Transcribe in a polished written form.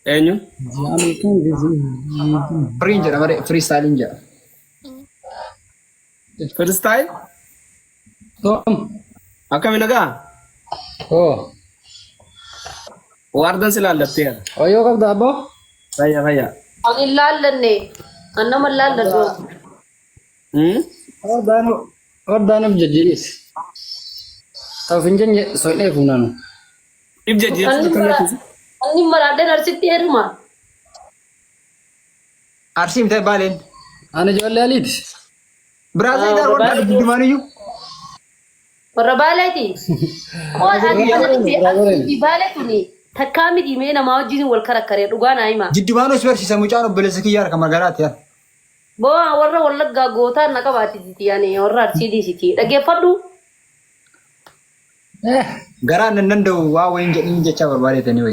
Eenyu? Firiin jedhama firiistaaliin jedha. Freestyle? Akkami nagaa? Waardan silaallatteera. Wayyoo qabda abboo? Fayya. Ani laallanne. Annama laalladhu. Ordaanuuf jajjiris. Ta'uuf hin jenne soodhee fuunanu. Dhib jajjiirti. Ani maraadhaan arsitti heeruma. Arsiin ta'e baaleen. Ani ijoollee aliiti. Biraazii daar warra guddimaaniyyuu. Warra baaleeti. Baaleetuni takkaa miti mee namaa wajjin wal karakkaree dhugaa naa hima. Jiddumaanus barsiisa mucaan obboleessa kiyyaa harka magaraati yaa. Boo warra wallaggaa gootaa na qabaatiti yaani warra arsiidisiti dhaggeeffadhu. Garaan nan danda'u waa wayin jedhin jecha barbaadeetanii